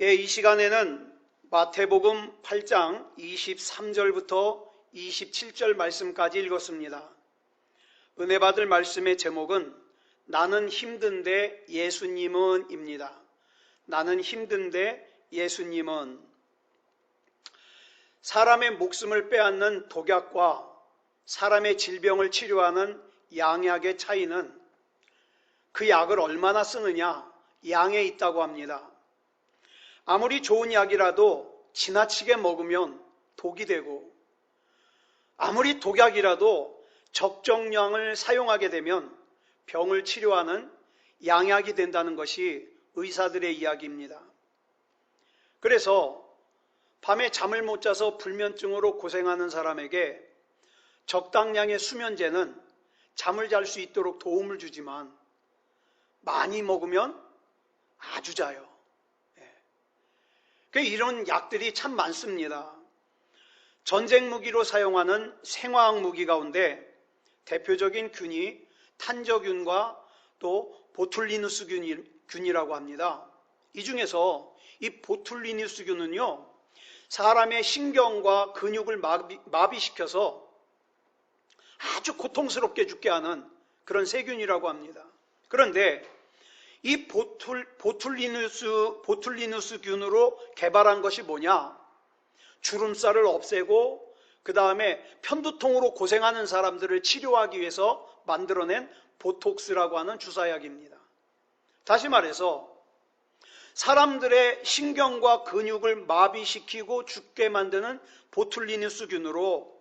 이 시간에는 마태복음 8장 23절부터 27절 말씀까지 읽었습니다. 은혜 받을 말씀의 제목은 나는 힘든데 예수님은 입니다. 나는 힘든데 예수님은. 사람의 목숨을 빼앗는 독약과 사람의 질병을 치료하는 양약의 차이는 그 약을 얼마나 쓰느냐 양에 있다고 합니다. 아무리 좋은 약이라도 지나치게 먹으면 독이 되고, 아무리 독약이라도 적정량을 사용하게 되면 병을 치료하는 양약이 된다는 것이 의사들의 이야기입니다. 그래서 밤에 잠을 못 자서 불면증으로 고생하는 사람에게 적당량의 수면제는 잠을 잘 수 있도록 도움을 주지만 많이 먹으면 아주 자요. 이런 약들이 참 많습니다. 전쟁 무기로 사용하는 생화학 무기 가운데 대표적인 균이 탄저균과 또 보툴리누스 균이라고 합니다. 이 중에서 이 보툴리누스 균은요, 사람의 신경과 근육을 마비시켜서 아주 고통스럽게 죽게 하는 그런 세균이라고 합니다. 그런데 이 보툴리누스 균으로 개발한 것이 뭐냐? 주름살을 없애고 그 다음에 편두통으로 고생하는 사람들을 치료하기 위해서 만들어낸 보톡스라고 하는 주사약입니다. 다시 말해서 사람들의 신경과 근육을 마비시키고 죽게 만드는 보툴리누스 균으로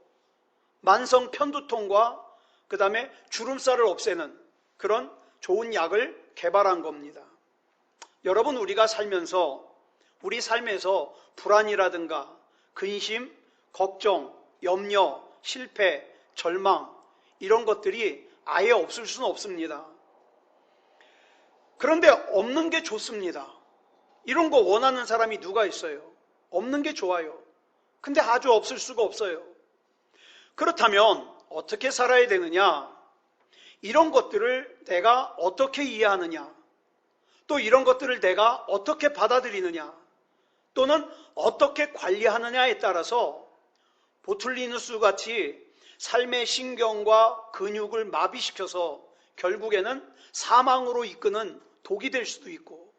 만성 편두통과 그 다음에 주름살을 없애는 그런 좋은 약을 개발한 겁니다. 여러분, 우리가 살면서 우리 삶에서 불안이라든가 근심, 걱정, 염려, 실패, 절망 이런 것들이 아예 없을 수는 없습니다. 그런데 없는 게 좋습니다. 이런 거 원하는 사람이 누가 있어요? 없는 게 좋아요. 근데 아주 없을 수가 없어요. 그렇다면 어떻게 살아야 되느냐? 이런 것들을 내가 어떻게 이해하느냐, 또 이런 것들을 내가 어떻게 받아들이느냐, 또는 어떻게 관리하느냐에 따라서 보툴리누스 같이 삶의 신경과 근육을 마비시켜서 결국에는 사망으로 이끄는 독이 될 수도 있고,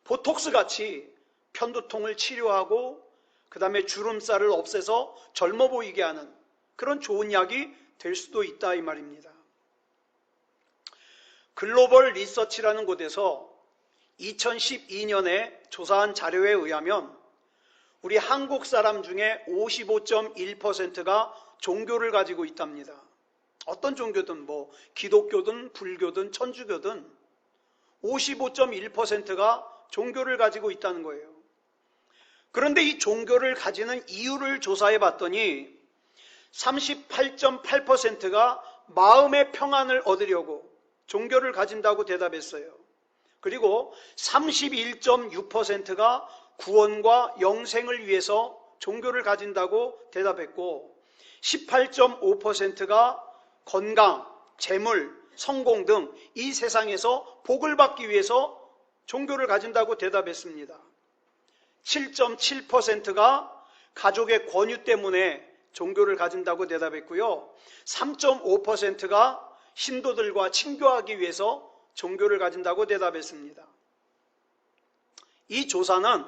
보톡스 같이 편두통을 치료하고 그 다음에 주름살을 없애서 젊어 보이게 하는 그런 좋은 약이 될 수도 있다 이 말입니다. 글로벌 리서치라는 곳에서 2012년에 조사한 자료에 의하면 우리 한국 사람 중에 55.1%가 종교를 가지고 있답니다. 어떤 종교든 기독교든 불교든 천주교든 55.1%가 종교를 가지고 있다는 거예요. 그런데 이 종교를 가지는 이유를 조사해 봤더니 38.8%가 마음의 평안을 얻으려고 종교를 가진다고 대답했어요. 그리고 31.6%가 구원과 영생을 위해서 종교를 가진다고 대답했고, 18.5%가 건강, 재물, 성공 등 이 세상에서 복을 받기 위해서 종교를 가진다고 대답했습니다. 7.7%가 가족의 권유 때문에 종교를 가진다고 대답했고요. 3.5%가 신도들과 친교하기 위해서 종교를 가진다고 대답했습니다. 이 조사는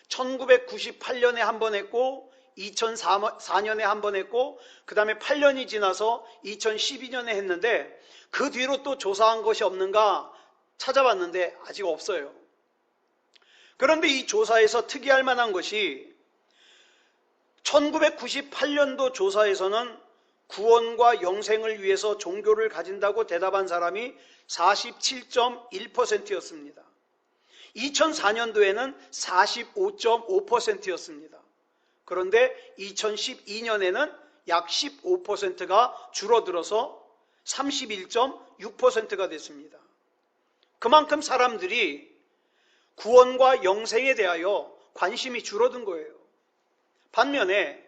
1998년에 한 번 했고 2004년에 한 번 했고 그 다음에 8년이 지나서 2012년에 했는데 그 뒤로 또 조사한 것이 없는가 찾아봤는데 아직 없어요. 그런데 이 조사에서 특이할 만한 것이 1998년도 조사에서는 구원과 영생을 위해서 종교를 가진다고 대답한 사람이 47.1%였습니다. 2004년도에는 45.5%였습니다. 그런데 2012년에는 약 15%가 줄어들어서 31.6%가 됐습니다. 그만큼 사람들이 구원과 영생에 대하여 관심이 줄어든 거예요. 반면에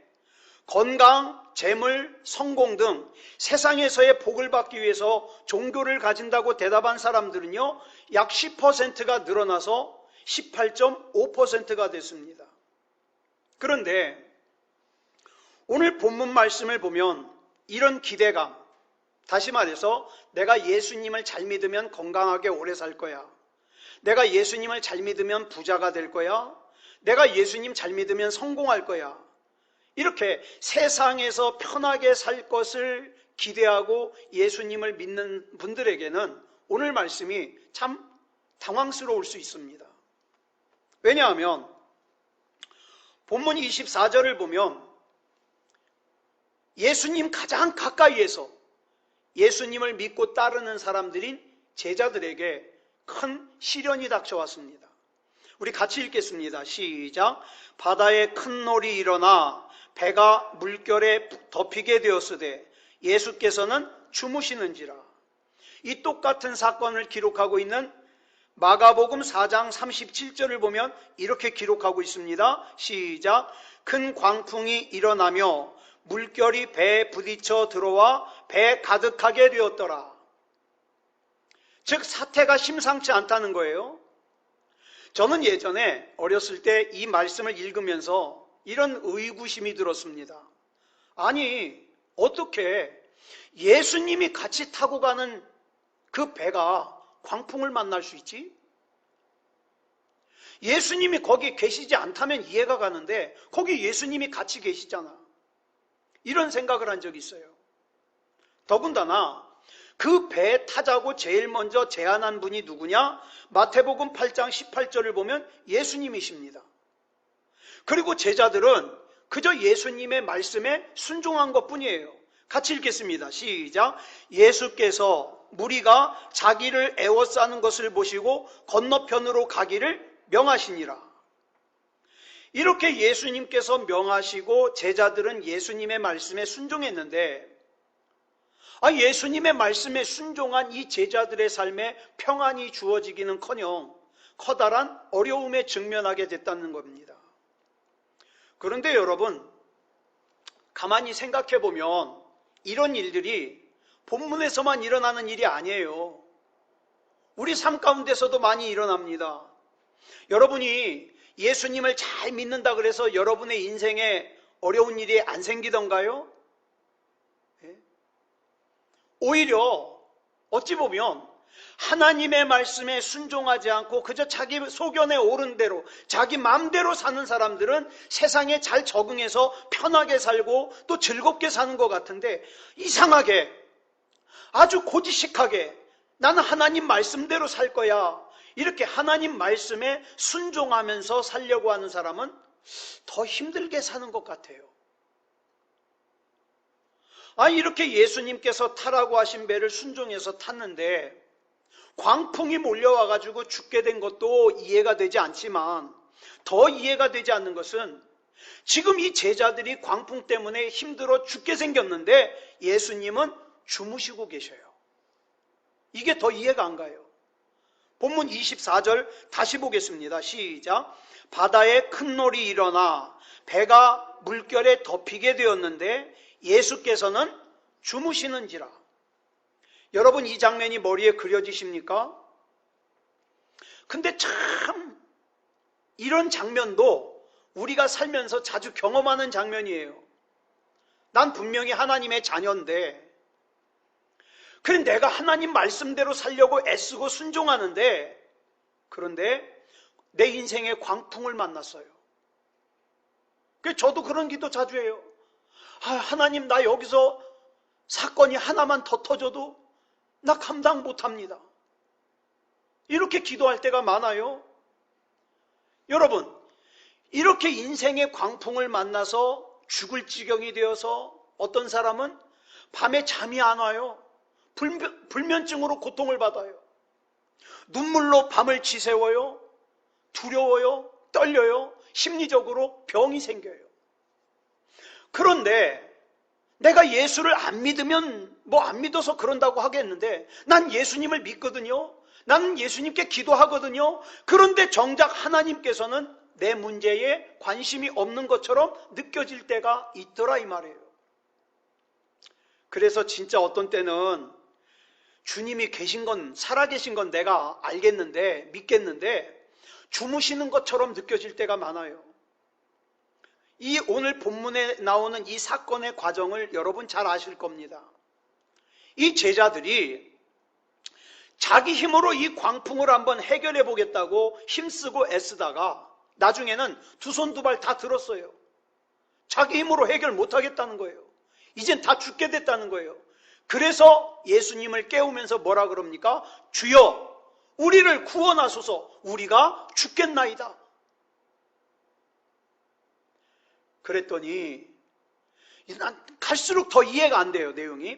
건강, 재물, 성공 등 세상에서의 복을 받기 위해서 종교를 가진다고 대답한 사람들은요, 약 10%가 늘어나서 18.5%가 됐습니다. 그런데 오늘 본문 말씀을 보면 이런 기대감, 다시 말해서 내가 예수님을 잘 믿으면 건강하게 오래 살 거야. 내가 예수님을 잘 믿으면 부자가 될 거야. 내가 예수님 잘 믿으면 성공할 거야. 이렇게 세상에서 편하게 살 것을 기대하고 예수님을 믿는 분들에게는 오늘 말씀이 참 당황스러울 수 있습니다. 왜냐하면 본문 24절을 보면 예수님 가장 가까이에서 예수님을 믿고 따르는 사람들인 제자들에게 큰 시련이 닥쳐왔습니다. 우리 같이 읽겠습니다. 시작. 바다에 큰 놀이 일어나 배가 물결에 덮이게 되었으되 예수께서는 주무시는지라. 이 똑같은 사건을 기록하고 있는 마가복음 4장 37절을 보면 이렇게 기록하고 있습니다. 시작. 큰 광풍이 일어나며 물결이 배에 부딪혀 들어와 배 가득하게 되었더라. 즉 사태가 심상치 않다는 거예요. 저는 예전에 어렸을 때 이 말씀을 읽으면서 이런 의구심이 들었습니다. 아니 어떻게 예수님이 같이 타고 가는 그 배가 광풍을 만날 수 있지? 예수님이 거기 계시지 않다면 이해가 가는데 거기 예수님이 같이 계시잖아. 이런 생각을 한 적이 있어요. 더군다나 그 배에 타자고 제일 먼저 제안한 분이 누구냐? 마태복음 8장 18절을 보면 예수님이십니다. 그리고 제자들은 그저 예수님의 말씀에 순종한 것뿐이에요. 같이 읽겠습니다. 시작. 예수께서 무리가 자기를 애워싸는 것을 보시고 건너편으로 가기를 명하시니라. 이렇게 예수님께서 명하시고 제자들은 예수님의 말씀에 순종했는데 예수님의 말씀에 순종한 이 제자들의 삶에 평안이 주어지기는커녕 커다란 어려움에 직면하게 됐다는 겁니다. 그런데 여러분 가만히 생각해 보면 이런 일들이 본문에서만 일어나는 일이 아니에요. 우리 삶 가운데서도 많이 일어납니다. 여러분이 예수님을 잘 믿는다 그래서 여러분의 인생에 어려운 일이 안 생기던가요? 오히려 어찌 보면 하나님의 말씀에 순종하지 않고 그저 자기 소견에 오른 대로 자기 마음대로 사는 사람들은 세상에 잘 적응해서 편하게 살고 또 즐겁게 사는 것 같은데 이상하게 아주 고지식하게 나는 하나님 말씀대로 살 거야 이렇게 하나님 말씀에 순종하면서 살려고 하는 사람은 더 힘들게 사는 것 같아요. 이렇게 예수님께서 타라고 하신 배를 순종해서 탔는데 광풍이 몰려와가지고 죽게 된 것도 이해가 되지 않지만 더 이해가 되지 않는 것은 지금 이 제자들이 광풍 때문에 힘들어 죽게 생겼는데 예수님은 주무시고 계셔요. 이게 더 이해가 안 가요. 본문 24절 다시 보겠습니다. 시작. 바다에 큰 놀이 일어나 배가 물결에 덮이게 되었는데 예수께서는 주무시는지라. 여러분 이 장면이 머리에 그려지십니까? 근데 참 이런 장면도 우리가 살면서 자주 경험하는 장면이에요. 난 분명히 하나님의 자녀인데 그래 내가 하나님 말씀대로 살려고 애쓰고 순종하는데 그런데 내 인생에 광풍을 만났어요. 그래서 저도 그런 기도 자주 해요. 하나님 나 여기서 사건이 하나만 더 터져도 나 감당 못합니다. 이렇게 기도할 때가 많아요. 여러분 이렇게 인생의 광풍을 만나서 죽을 지경이 되어서 어떤 사람은 밤에 잠이 안 와요. 불면증으로 고통을 받아요. 눈물로 밤을 지새워요. 두려워요. 떨려요. 심리적으로 병이 생겨요. 그런데 내가 예수를 안 믿으면 안 믿어서 그런다고 하겠는데 난 예수님을 믿거든요. 나는 예수님께 기도하거든요. 그런데 정작 하나님께서는 내 문제에 관심이 없는 것처럼 느껴질 때가 있더라 이 말이에요. 그래서 진짜 어떤 때는 주님이 계신 건 살아계신 건 내가 알겠는데 믿겠는데 주무시는 것처럼 느껴질 때가 많아요. 이 오늘 본문에 나오는 이 사건의 과정을 여러분 잘 아실 겁니다. 이 제자들이 자기 힘으로 이 광풍을 한번 해결해 보겠다고 힘쓰고 애쓰다가 나중에는 두 손 두 발 다 들었어요. 자기 힘으로 해결 못하겠다는 거예요. 이젠 다 죽게 됐다는 거예요. 그래서 예수님을 깨우면서 뭐라 그럽니까? 주여 우리를 구원하소서, 우리가 죽겠나이다. 그랬더니 난 갈수록 더 이해가 안 돼요, 내용이.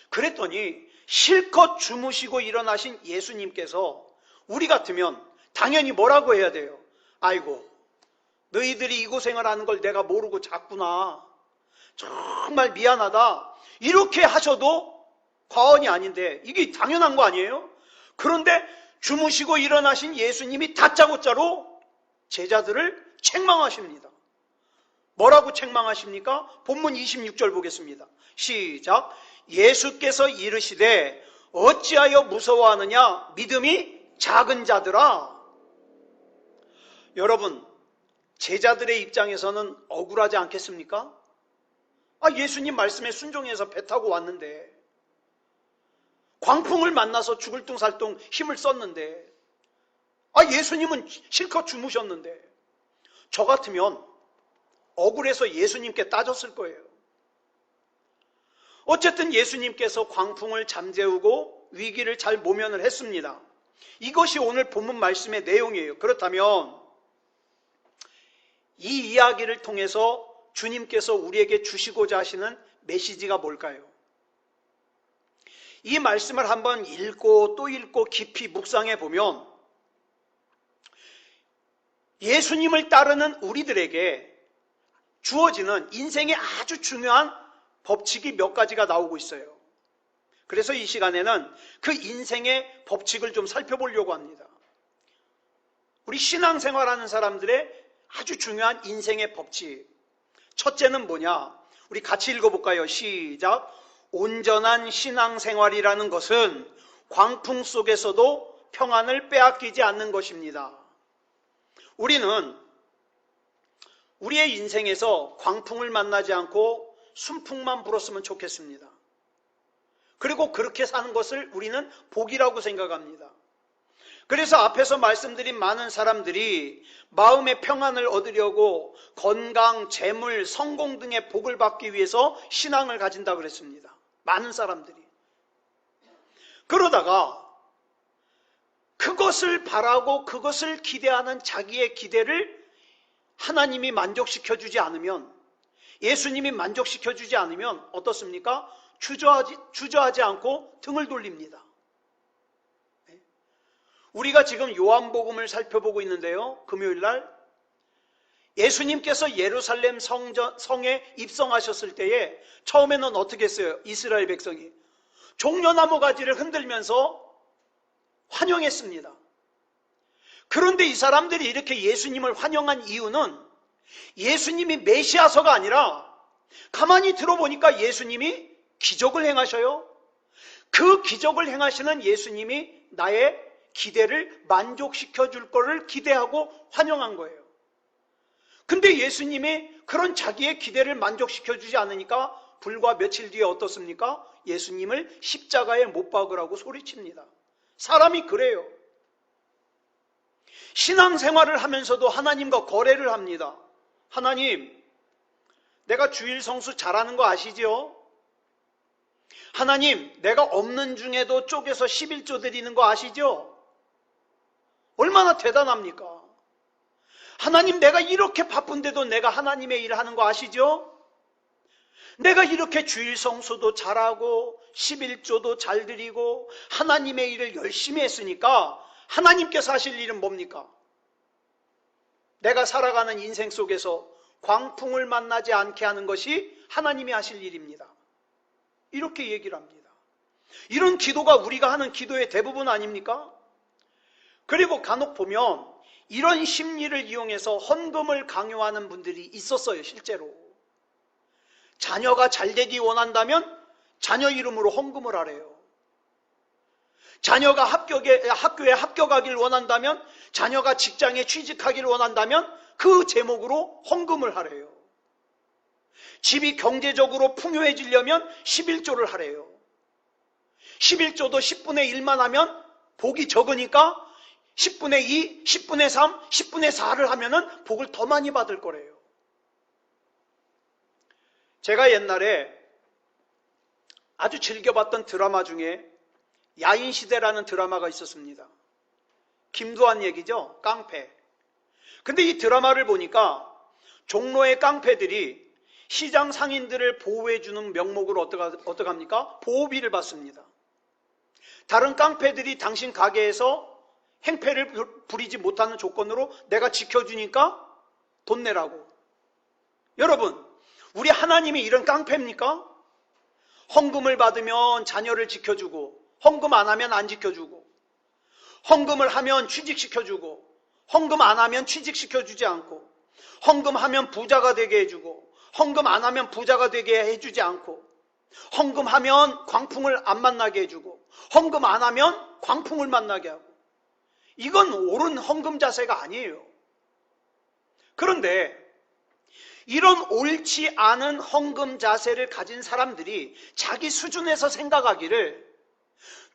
그랬더니 실컷 주무시고 일어나신 예수님께서 우리 같으면 당연히 뭐라고 해야 돼요? 아이고, 너희들이 이 고생을 하는 걸 내가 모르고 잤구나. 정말 미안하다. 이렇게 하셔도 과언이 아닌데 이게 당연한 거 아니에요? 그런데 주무시고 일어나신 예수님이 다짜고짜로 제자들을 책망하십니다. 뭐라고 책망하십니까? 본문 26절 보겠습니다. 시작. 예수께서 이르시되 어찌하여 무서워하느냐? 믿음이 작은 자들아. 여러분, 제자들의 입장에서는 억울하지 않겠습니까? 예수님 말씀에 순종해서 배 타고 왔는데, 광풍을 만나서 죽을 둥살둥 힘을 썼는데, 예수님은 실컷 주무셨는데, 저 같으면 억울해서 예수님께 따졌을 거예요. 어쨌든 예수님께서 광풍을 잠재우고 위기를 잘 모면을 했습니다. 이것이 오늘 본문 말씀의 내용이에요. 그렇다면 이 이야기를 통해서 주님께서 우리에게 주시고자 하시는 메시지가 뭘까요? 이 말씀을 한번 읽고 또 읽고 깊이 묵상해 보면 예수님을 따르는 우리들에게 주어지는 인생의 아주 중요한 법칙이 몇 가지가 나오고 있어요. 그래서 이 시간에는 그 인생의 법칙을 좀 살펴보려고 합니다. 우리 신앙생활하는 사람들의 아주 중요한 인생의 법칙. 첫째는 뭐냐? 우리 같이 읽어볼까요? 시작. 온전한 신앙생활이라는 것은 광풍 속에서도 평안을 빼앗기지 않는 것입니다. 우리는 우리의 인생에서 광풍을 만나지 않고 순풍만 불었으면 좋겠습니다. 그리고 그렇게 사는 것을 우리는 복이라고 생각합니다. 그래서 앞에서 말씀드린 많은 사람들이 마음의 평안을 얻으려고 건강, 재물, 성공 등의 복을 받기 위해서 신앙을 가진다고 그랬습니다. 많은 사람들이. 그러다가 그것을 바라고 그것을 기대하는 자기의 기대를 하나님이 만족시켜주지 않으면, 예수님이 만족시켜주지 않으면 어떻습니까? 주저하지 않고 등을 돌립니다. 우리가 지금 요한복음을 살펴보고 있는데요. 금요일날 예수님께서 예루살렘 성에 입성하셨을 때에 처음에는 어떻게 했어요? 이스라엘 백성이 종려나무 가지를 흔들면서 환영했습니다. 그런데 이 사람들이 이렇게 예수님을 환영한 이유는 예수님이 메시아서가 아니라 가만히 들어보니까 예수님이 기적을 행하셔요. 그 기적을 행하시는 예수님이 나의 기대를 만족시켜 줄 거를 기대하고 환영한 거예요. 근데 예수님이 그런 자기의 기대를 만족시켜 주지 않으니까 불과 며칠 뒤에 어떻습니까? 예수님을 십자가에 못 박으라고 소리칩니다. 사람이 그래요. 신앙생활을 하면서도 하나님과 거래를 합니다. 하나님, 내가 주일 성수 잘하는 거 아시죠? 하나님, 내가 없는 중에도 쪼개서 11조 드리는 거 아시죠? 얼마나 대단합니까? 하나님, 내가 이렇게 바쁜데도 내가 하나님의 일을 하는 거 아시죠? 내가 이렇게 주일 성수도 잘하고 11조도 잘 드리고 하나님의 일을 열심히 했으니까 하나님께서 하실 일은 뭡니까? 내가 살아가는 인생 속에서 광풍을 만나지 않게 하는 것이 하나님이 하실 일입니다. 이렇게 얘기를 합니다. 이런 기도가 우리가 하는 기도의 대부분 아닙니까? 그리고 간혹 보면 이런 심리를 이용해서 헌금을 강요하는 분들이 있었어요. 실제로 자녀가 잘되기 원한다면 자녀 이름으로 헌금을 하래요. 자녀가 학교에 합격하길 원한다면 자녀가 직장에 취직하기를 원한다면 그 제목으로 헌금을 하래요. 집이 경제적으로 풍요해지려면 11조를 하래요. 11조도 10분의 1만 하면 복이 적으니까 10분의 2, 10분의 3, 10분의 4를 하면은 복을 더 많이 받을 거래요. 제가 옛날에 아주 즐겨봤던 드라마 중에 야인시대라는 드라마가 있었습니다. 김두한 얘기죠. 깡패. 근데 이 드라마를 보니까 종로의 깡패들이 시장 상인들을 보호해주는 명목으로 어떡합니까? 보호비를 받습니다. 다른 깡패들이 당신 가게에서 행패를 부리지 못하는 조건으로 내가 지켜주니까 돈 내라고. 여러분, 우리 하나님이 이런 깡패입니까? 헌금을 받으면 자녀를 지켜주고, 헌금 안 하면 안 지켜주고, 헌금을 하면 취직시켜주고, 헌금 안 하면 취직시켜주지 않고, 헌금하면 부자가 되게 해주고, 헌금 안 하면 부자가 되게 해주지 않고, 헌금하면 광풍을 안 만나게 해주고, 헌금 안 하면 광풍을 만나게 하고. 이건 옳은 헌금 자세가 아니에요. 그런데 이런 옳지 않은 헌금 자세를 가진 사람들이 자기 수준에서 생각하기를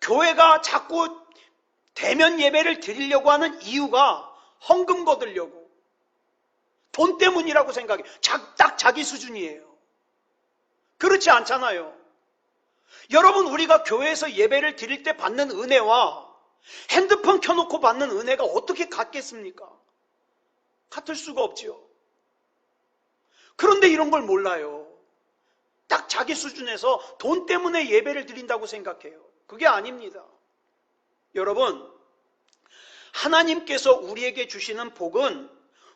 교회가 자꾸 대면 예배를 드리려고 하는 이유가 헌금 거두려고, 돈 때문이라고 생각해. 딱 자기 수준이에요. 그렇지 않잖아요. 여러분, 우리가 교회에서 예배를 드릴 때 받는 은혜와 핸드폰 켜놓고 받는 은혜가 어떻게 같겠습니까? 같을 수가 없지요. 그런데 이런 걸 몰라요. 딱 자기 수준에서 돈 때문에 예배를 드린다고 생각해요. 그게 아닙니다. 여러분, 하나님께서 우리에게 주시는 복은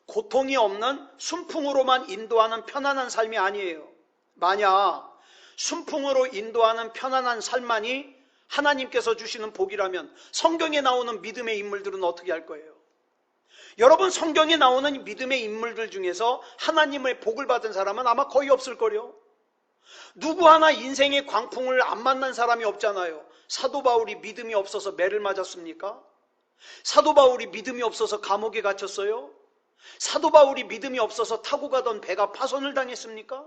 고통이 없는 순풍으로만 인도하는 편안한 삶이 아니에요. 만약 순풍으로 인도하는 편안한 삶만이 하나님께서 주시는 복이라면 성경에 나오는 믿음의 인물들은 어떻게 할 거예요? 여러분, 성경에 나오는 믿음의 인물들 중에서 하나님의 복을 받은 사람은 아마 거의 없을 거요. 누구 하나 인생의 광풍을 안 만난 사람이 없잖아요. 사도 바울이 믿음이 없어서 매를 맞았습니까? 사도 바울이 믿음이 없어서 감옥에 갇혔어요? 사도 바울이 믿음이 없어서 타고 가던 배가 파손을 당했습니까?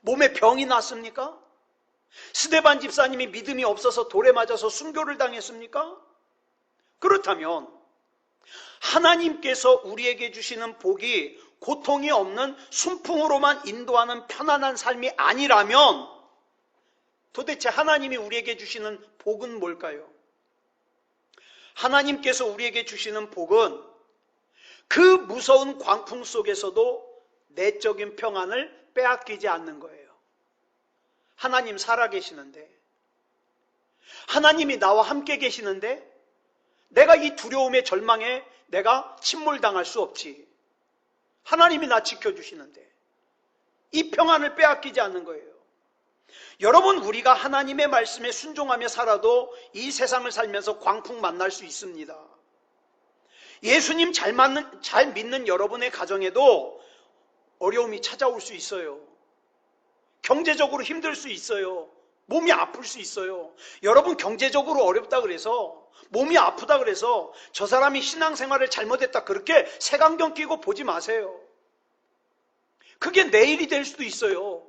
몸에 병이 났습니까? 스데반 집사님이 믿음이 없어서 돌에 맞아서 순교를 당했습니까? 그렇다면 하나님께서 우리에게 주시는 복이 고통이 없는 순풍으로만 인도하는 편안한 삶이 아니라면 도대체 하나님이 우리에게 주시는 복은 뭘까요? 하나님께서 우리에게 주시는 복은 그 무서운 광풍 속에서도 내적인 평안을 빼앗기지 않는 거예요. 하나님 살아계시는데, 하나님이 나와 함께 계시는데 내가 이 두려움의 절망에 내가 침몰당할 수 없지. 하나님이 나 지켜주시는데 이 평안을 빼앗기지 않는 거예요. 여러분, 우리가 하나님의 말씀에 순종하며 살아도 이 세상을 살면서 광풍 만날 수 있습니다. 예수님 잘 믿는 여러분의 가정에도 어려움이 찾아올 수 있어요. 경제적으로 힘들 수 있어요. 몸이 아플 수 있어요. 여러분, 경제적으로 어렵다 그래서, 몸이 아프다 그래서 저 사람이 신앙생활을 잘못했다 그렇게 색안경 끼고 보지 마세요. 그게 내일이 될 수도 있어요.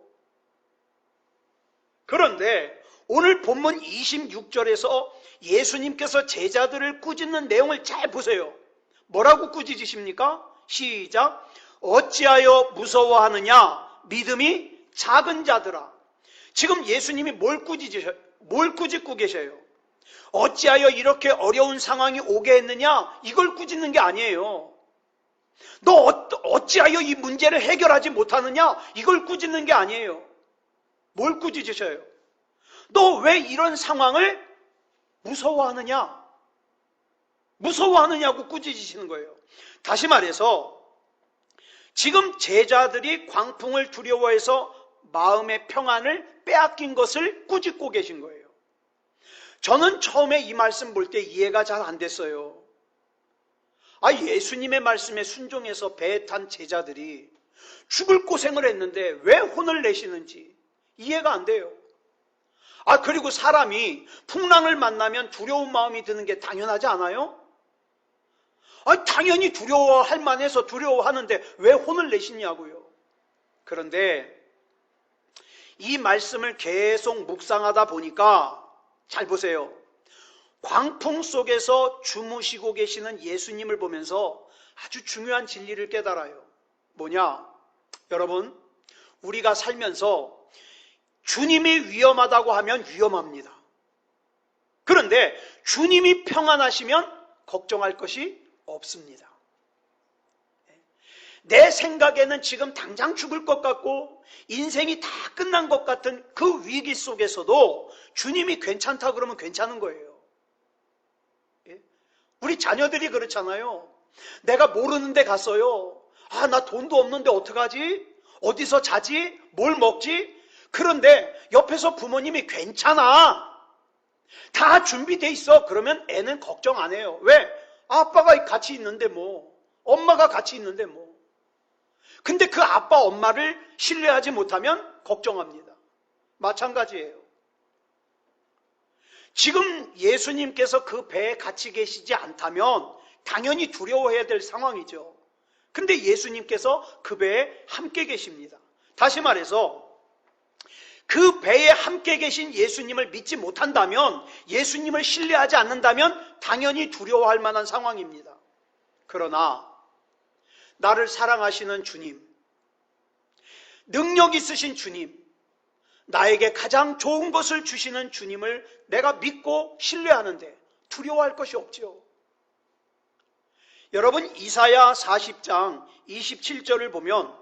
그런데 오늘 본문 26절에서 예수님께서 제자들을 꾸짖는 내용을 잘 보세요. 뭐라고 꾸짖으십니까? 시작. 어찌하여 무서워하느냐? 믿음이 작은 자들아. 지금 예수님이 뭘 꾸짖고 계셔요? 어찌하여 이렇게 어려운 상황이 오게 했느냐? 이걸 꾸짖는 게 아니에요. 너 어찌하여 이 문제를 해결하지 못하느냐? 이걸 꾸짖는 게 아니에요. 뭘 꾸짖으셔요? 너 왜 이런 상황을 무서워하느냐? 무서워하느냐고 꾸짖으시는 거예요. 다시 말해서 지금 제자들이 광풍을 두려워해서 마음의 평안을 빼앗긴 것을 꾸짖고 계신 거예요. 저는 처음에 이 말씀 볼 때 이해가 잘 안 됐어요. 예수님의 말씀에 순종해서 배에 탄 제자들이 죽을 고생을 했는데 왜 혼을 내시는지 이해가 안 돼요. 그리고 사람이 풍랑을 만나면 두려운 마음이 드는 게 당연하지 않아요? 당연히 두려워할 만해서 두려워하는데 왜 혼을 내시냐고요. 그런데 이 말씀을 계속 묵상하다 보니까 잘 보세요. 광풍 속에서 주무시고 계시는 예수님을 보면서 아주 중요한 진리를 깨달아요. 뭐냐? 여러분, 우리가 살면서 주님이 위험하다고 하면 위험합니다. 그런데 주님이 평안하시면 걱정할 것이 없습니다. 내 생각에는 지금 당장 죽을 것 같고 인생이 다 끝난 것 같은 그 위기 속에서도 주님이 괜찮다 그러면 괜찮은 거예요. 우리 자녀들이 그렇잖아요. 내가 모르는 데 갔어요. 나 돈도 없는데 어떡하지? 어디서 자지? 뭘 먹지? 그런데 옆에서 부모님이 괜찮아. 다 준비돼 있어. 그러면 애는 걱정 안 해요. 왜? 아빠가 같이 있는데 뭐. 엄마가 같이 있는데 뭐. 근데 그 아빠 엄마를 신뢰하지 못하면 걱정합니다. 마찬가지예요. 지금 예수님께서 그 배에 같이 계시지 않다면 당연히 두려워해야 될 상황이죠. 근데 예수님께서 그 배에 함께 계십니다. 다시 말해서 그 배에 함께 계신 예수님을 믿지 못한다면, 예수님을 신뢰하지 않는다면 당연히 두려워할 만한 상황입니다. 그러나 나를 사랑하시는 주님, 능력 있으신 주님, 나에게 가장 좋은 것을 주시는 주님을 내가 믿고 신뢰하는데 두려워할 것이 없죠. 여러분, 이사야 40장 27절을 보면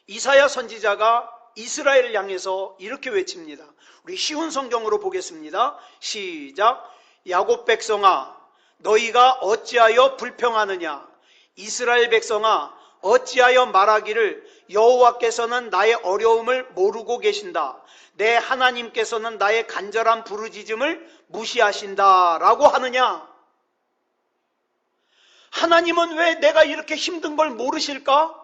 이사야 선지자가 이스라엘을 향해서 이렇게 외칩니다. 우리 쉬운 성경으로 보겠습니다. 시작. 야곱 백성아, 너희가 어찌하여 불평하느냐? 이스라엘 백성아, 어찌하여 말하기를 여호와께서는 나의 어려움을 모르고 계신다. 내 하나님께서는 나의 간절한 부르짖음을 무시하신다. 라고 하느냐? 하나님은 왜 내가 이렇게 힘든 걸 모르실까?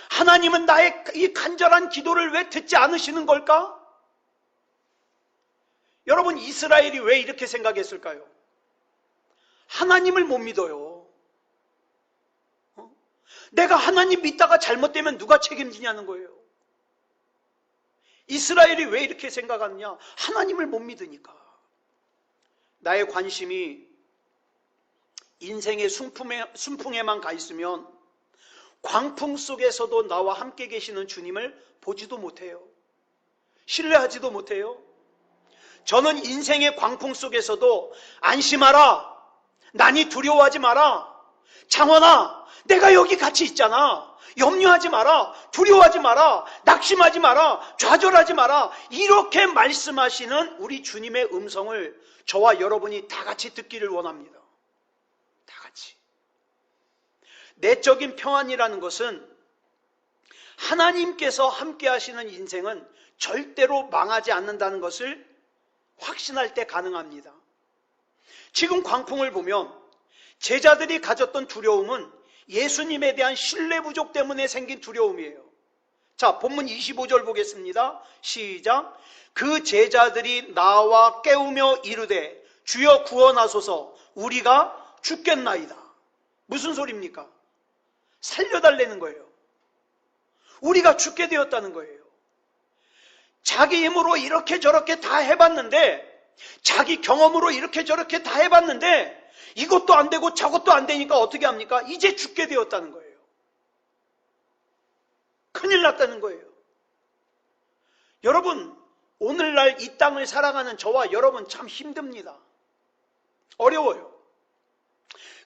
하나님은 나의 이 간절한 기도를 왜 듣지 않으시는 걸까? 여러분, 이스라엘이 왜 이렇게 생각했을까요? 하나님을 못 믿어요. 내가 하나님 믿다가 잘못되면 누가 책임지냐는 거예요. 이스라엘이 왜 이렇게 생각하느냐? 하나님을 못 믿으니까. 나의 관심이 인생의 순풍에만 가 있으면 광풍 속에서도 나와 함께 계시는 주님을 보지도 못해요. 신뢰하지도 못해요. 저는 인생의 광풍 속에서도 안심하라, 난이 두려워하지 마라, 장원아, 내가 여기 같이 있잖아, 염려하지 마라, 두려워하지 마라, 낙심하지 마라, 좌절하지 마라, 이렇게 말씀하시는 우리 주님의 음성을 저와 여러분이 다 같이 듣기를 원합니다. 다 같이. 내적인 평안이라는 것은 하나님께서 함께 하시는 인생은 절대로 망하지 않는다는 것을 확신할 때 가능합니다. 지금 광풍을 보면 제자들이 가졌던 두려움은 예수님에 대한 신뢰 부족 때문에 생긴 두려움이에요. 자, 본문 25절 보겠습니다. 시작. 그 제자들이 나와 깨우며 이르되 주여 구원하소서, 우리가 죽겠나이다. 무슨 소리입니까? 살려달라는 거예요. 우리가 죽게 되었다는 거예요. 자기 힘으로 이렇게 저렇게 다 해봤는데, 자기 경험으로 이렇게 저렇게 다 해봤는데 이것도 안 되고 저것도 안 되니까 어떻게 합니까? 이제 죽게 되었다는 거예요. 큰일 났다는 거예요. 여러분, 오늘날 이 땅을 살아가는 저와 여러분 참 힘듭니다. 어려워요.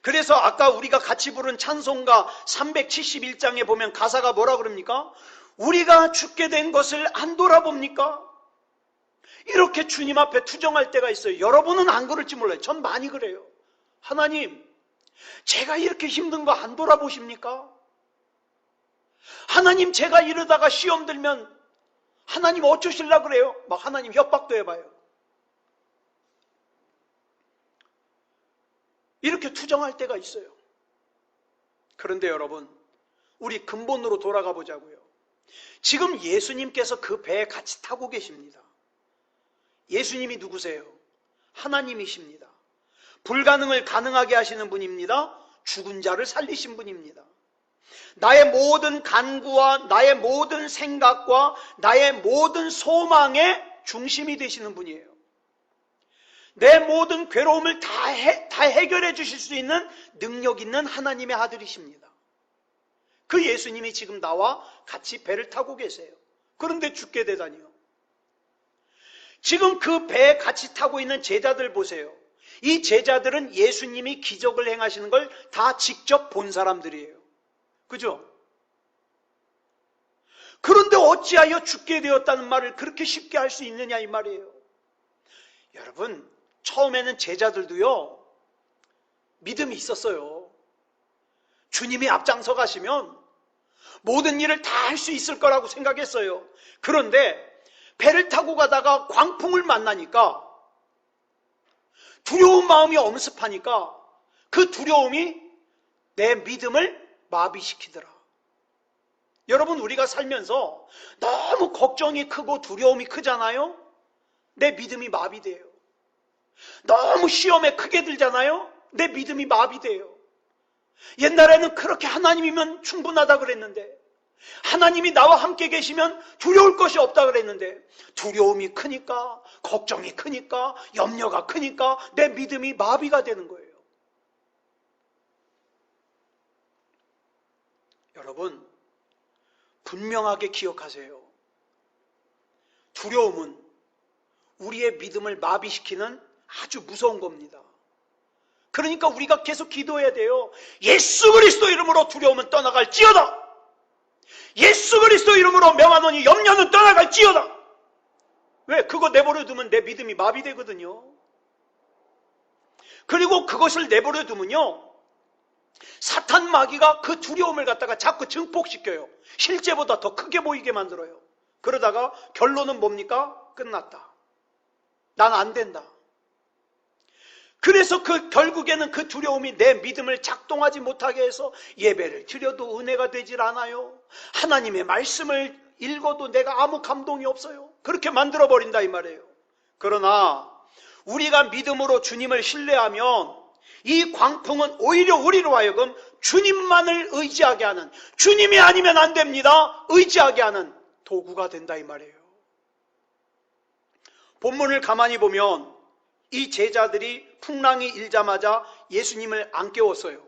그래서 아까 우리가 같이 부른 찬송가 371장에 보면 가사가 뭐라 그럽니까? 우리가 죽게 된 것을 안 돌아봅니까? 이렇게 주님 앞에 투정할 때가 있어요. 여러분은 안 그럴지 몰라요. 전 많이 그래요. 하나님, 제가 이렇게 힘든 거 안 돌아보십니까? 하나님, 제가 이러다가 시험 들면 하나님 어쩌실라 그래요? 막 하나님 협박도 해봐요. 이렇게 투정할 때가 있어요. 그런데 여러분, 우리 근본으로 돌아가 보자고요. 지금 예수님께서 그 배에 같이 타고 계십니다. 예수님이 누구세요? 하나님이십니다. 불가능을 가능하게 하시는 분입니다. 죽은 자를 살리신 분입니다. 나의 모든 간구와 나의 모든 생각과 나의 모든 소망의 중심이 되시는 분이에요. 내 모든 괴로움을 다 해결해 주실 수 있는 능력 있는 하나님의 아들이십니다. 그 예수님이 지금 나와 같이 배를 타고 계세요. 그런데 죽게 되다니요. 지금 그 배에 같이 타고 있는 제자들 보세요. 이 제자들은 예수님이 기적을 행하시는 걸 다 직접 본 사람들이에요. 그죠? 그런데 어찌하여 죽게 되었다는 말을 그렇게 쉽게 할 수 있느냐 이 말이에요. 여러분, 처음에는 제자들도요, 믿음이 있었어요. 주님이 앞장서 가시면 모든 일을 다 할 수 있을 거라고 생각했어요. 그런데 배를 타고 가다가 광풍을 만나니까 두려운 마음이 엄습하니까 그 두려움이 내 믿음을 마비시키더라. 여러분, 우리가 살면서 너무 걱정이 크고 두려움이 크잖아요. 내 믿음이 마비돼요. 너무 시험에 크게 들잖아요. 내 믿음이 마비돼요. 옛날에는 그렇게 하나님이면 충분하다 그랬는데, 하나님이 나와 함께 계시면 두려울 것이 없다 그랬는데, 두려움이 크니까, 걱정이 크니까, 염려가 크니까 내 믿음이 마비가 되는 거예요. 여러분, 분명하게 기억하세요. 두려움은 우리의 믿음을 마비시키는 아주 무서운 겁니다. 그러니까 우리가 계속 기도해야 돼요. 예수 그리스도 이름으로 두려움은 떠나갈지어다. 예수 그리스도 이름으로 명하노니 염려는 떠나갈지어다. 왜? 그거 내버려 두면 내 믿음이 마비되거든요. 그리고 그것을 내버려 두면요, 사탄 마귀가 그 두려움을 갖다가 자꾸 증폭시켜요. 실제보다 더 크게 보이게 만들어요. 그러다가 결론은 뭡니까? 끝났다. 난 안 된다. 그래서 결국에는 그 두려움이 내 믿음을 작동하지 못하게 해서 예배를 드려도 은혜가 되질 않아요. 하나님의 말씀을 읽어도 내가 아무 감동이 없어요. 그렇게 만들어버린다 이 말이에요. 그러나 우리가 믿음으로 주님을 신뢰하면 이 광풍은 오히려 우리로 하여금 주님만을 의지하게 하는, 주님이 아니면 안 됩니다, 의지하게 하는 도구가 된다 이 말이에요. 본문을 가만히 보면 이 제자들이 풍랑이 일자마자 예수님을 안 깨웠어요.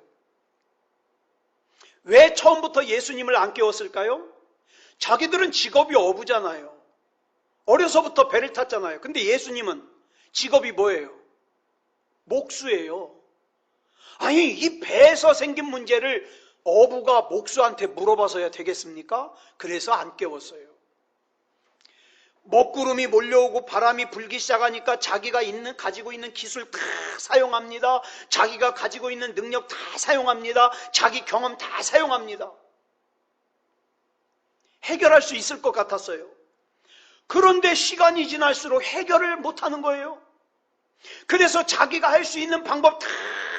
왜 처음부터 예수님을 안 깨웠을까요? 자기들은 직업이 어부잖아요. 어려서부터 배를 탔잖아요. 근데 예수님은 직업이 뭐예요? 목수예요. 아니, 이 배에서 생긴 문제를 어부가 목수한테 물어봐서야 되겠습니까? 그래서 안 깨웠어요. 먹구름이 몰려오고 바람이 불기 시작하니까 자기가 가지고 있는 기술 다 사용합니다. 자기가 가지고 있는 능력 다 사용합니다. 자기 경험 다 사용합니다. 해결할 수 있을 것 같았어요. 그런데 시간이 지날수록 해결을 못하는 거예요. 그래서 자기가 할 수 있는 방법 다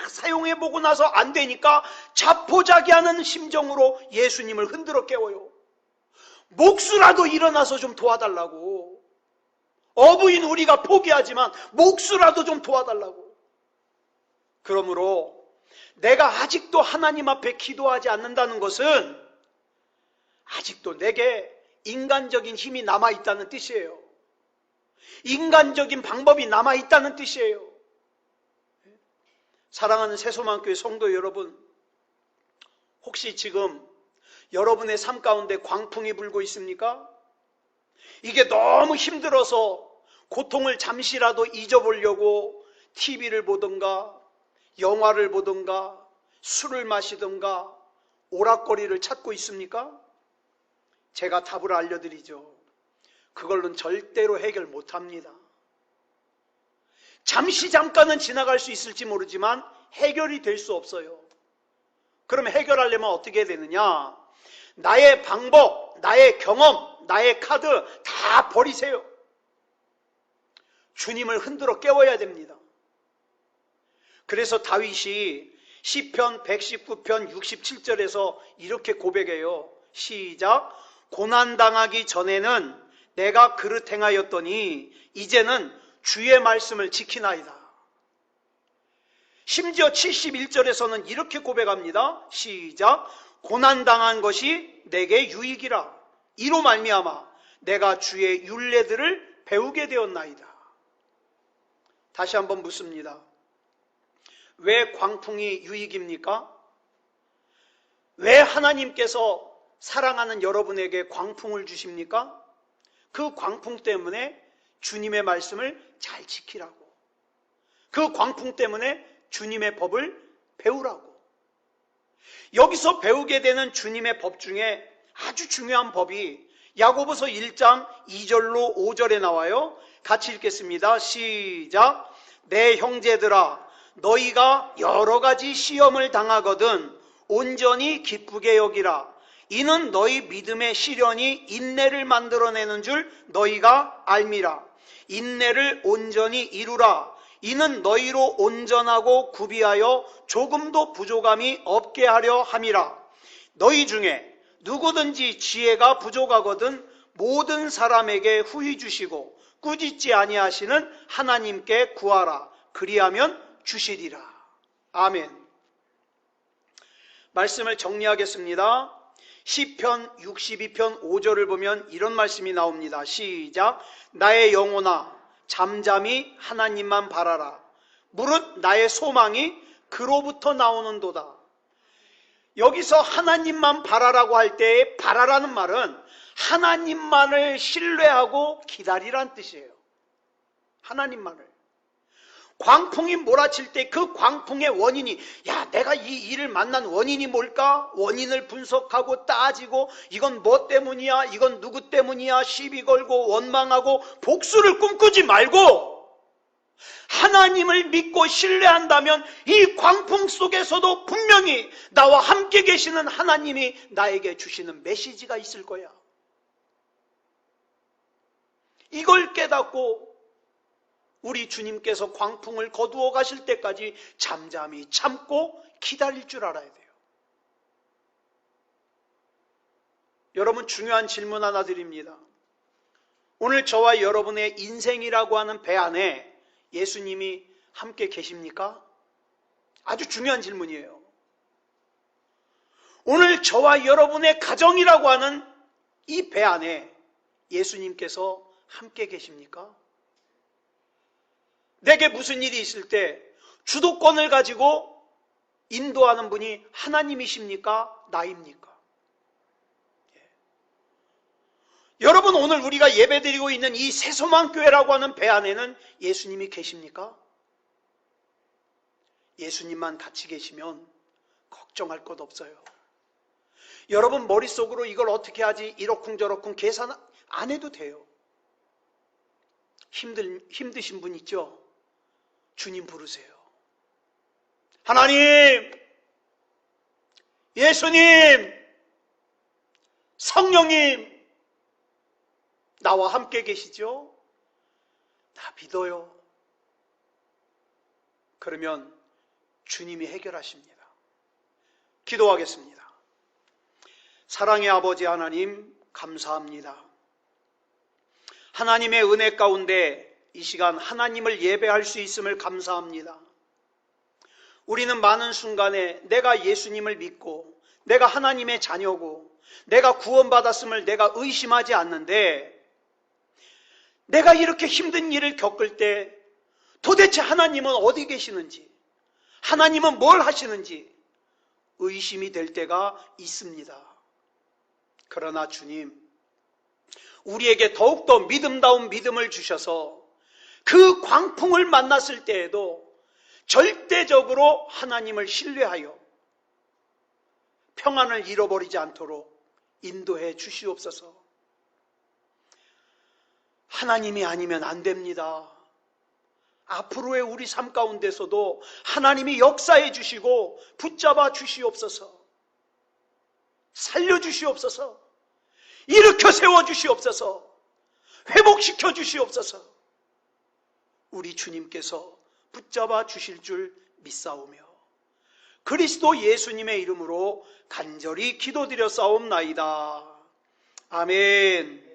사용해보고 나서 안 되니까 자포자기하는 심정으로 예수님을 흔들어 깨워요. 목수라도 일어나서 좀 도와달라고. 어부인 우리가 포기하지만 목수라도 좀 도와달라고. 그러므로 내가 아직도 하나님 앞에 기도하지 않는다는 것은 아직도 내게 인간적인 힘이 남아있다는 뜻이에요. 인간적인 방법이 남아있다는 뜻이에요. 사랑하는 새소망교회 성도 여러분, 혹시 지금 여러분의 삶 가운데 광풍이 불고 있습니까? 이게 너무 힘들어서 고통을 잠시라도 잊어보려고 TV를 보던가 영화를 보던가 술을 마시던가 오락거리를 찾고 있습니까? 제가 답을 알려드리죠. 그걸로는 절대로 해결 못합니다. 잠깐은 지나갈 수 있을지 모르지만 해결이 될 수 없어요. 그러면 해결하려면 어떻게 해야 되느냐? 나의 방법, 나의 경험, 나의 카드 다 버리세요. 주님을 흔들어 깨워야 됩니다. 그래서 다윗이 시편 119편 67절에서 이렇게 고백해요. 시작. 고난당하기 전에는 내가 그릇 행하였더니 이제는 주의 말씀을 지키나이다. 심지어 71절에서는 이렇게 고백합니다. 시작. 고난당한 것이 내게 유익이라. 이로 말미암아 내가 주의 율례들을 배우게 되었나이다. 다시 한번 묻습니다. 왜 광풍이 유익입니까? 왜 하나님께서 사랑하는 여러분에게 광풍을 주십니까? 그 광풍 때문에 주님의 말씀을 잘 지키라고. 그 광풍 때문에 주님의 법을 배우라고. 여기서 배우게 되는 주님의 법 중에 아주 중요한 법이 야고보서 1장 2절로 5절에 나와요. 같이 읽겠습니다. 시작. 내 형제들아, 너희가 여러 가지 시험을 당하거든 온전히 기쁘게 여기라. 이는 너희 믿음의 시련이 인내를 만들어내는 줄 너희가 알미라. 인내를 온전히 이루라. 이는 너희로 온전하고 구비하여 조금도 부족함이 없게 하려 함이라. 너희 중에 누구든지 지혜가 부족하거든 모든 사람에게 후히 주시고 꾸짖지 아니하시는 하나님께 구하라. 그리하면 주시리라. 아멘. 말씀을 정리하겠습니다. 시편 62편 5절을 보면 이런 말씀이 나옵니다. 시작. 나의 영혼아 잠잠히 하나님만 바라라. 무릇 나의 소망이 그로부터 나오는도다. 여기서 하나님만 바라라고 할 때 바라라는 말은 하나님만을 신뢰하고 기다리란 뜻이에요. 하나님만을. 광풍이 몰아칠 때 그 광풍의 원인이, 야, 내가 이 일을 만난 원인이 뭘까? 원인을 분석하고 따지고 이건 뭐 때문이야? 이건 누구 때문이야? 시비 걸고 원망하고 복수를 꿈꾸지 말고 하나님을 믿고 신뢰한다면 이 광풍 속에서도 분명히 나와 함께 계시는 하나님이 나에게 주시는 메시지가 있을 거야. 이걸 깨닫고 우리 주님께서 광풍을 거두어 가실 때까지 잠잠히 참고 기다릴 줄 알아야 돼요. 여러분, 중요한 질문 하나 드립니다. 오늘 저와 여러분의 인생이라고 하는 배 안에 예수님이 함께 계십니까? 아주 중요한 질문이에요. 오늘 저와 여러분의 가정이라고 하는 이 배 안에 예수님께서 함께 계십니까? 내게 무슨 일이 있을 때 주도권을 가지고 인도하는 분이 하나님이십니까? 나입니까? 여러분, 오늘 우리가 예배드리고 있는 이 새소망교회라고 하는 배 안에는 예수님이 계십니까? 예수님만 같이 계시면 걱정할 것 없어요. 여러분 머릿속으로 이걸 어떻게 하지? 이러쿵저러쿵 계산 안 해도 돼요. 힘드신 분 있죠? 주님 부르세요. 하나님, 예수님, 성령님, 나와 함께 계시죠? 나 믿어요. 그러면 주님이 해결하십니다. 기도하겠습니다. 사랑의 아버지 하나님, 감사합니다. 하나님의 은혜 가운데 이 시간 하나님을 예배할 수 있음을 감사합니다. 우리는 많은 순간에 내가 예수님을 믿고 내가 하나님의 자녀고 내가 구원받았음을 내가 의심하지 않는데, 내가 이렇게 힘든 일을 겪을 때 도대체 하나님은 어디 계시는지, 하나님은 뭘 하시는지 의심이 될 때가 있습니다. 그러나 주님, 우리에게 더욱더 믿음다운 믿음을 주셔서 그 광풍을 만났을 때에도 절대적으로 하나님을 신뢰하여 평안을 잃어버리지 않도록 인도해 주시옵소서. 하나님이 아니면 안 됩니다. 앞으로의 우리 삶 가운데서도 하나님이 역사해 주시고 붙잡아 주시옵소서. 살려주시옵소서. 일으켜 세워주시옵소서. 회복시켜 주시옵소서. 우리 주님께서 붙잡아 주실 줄 믿사오며 그리스도 예수님의 이름으로 간절히 기도드려 싸움나이다. 아멘.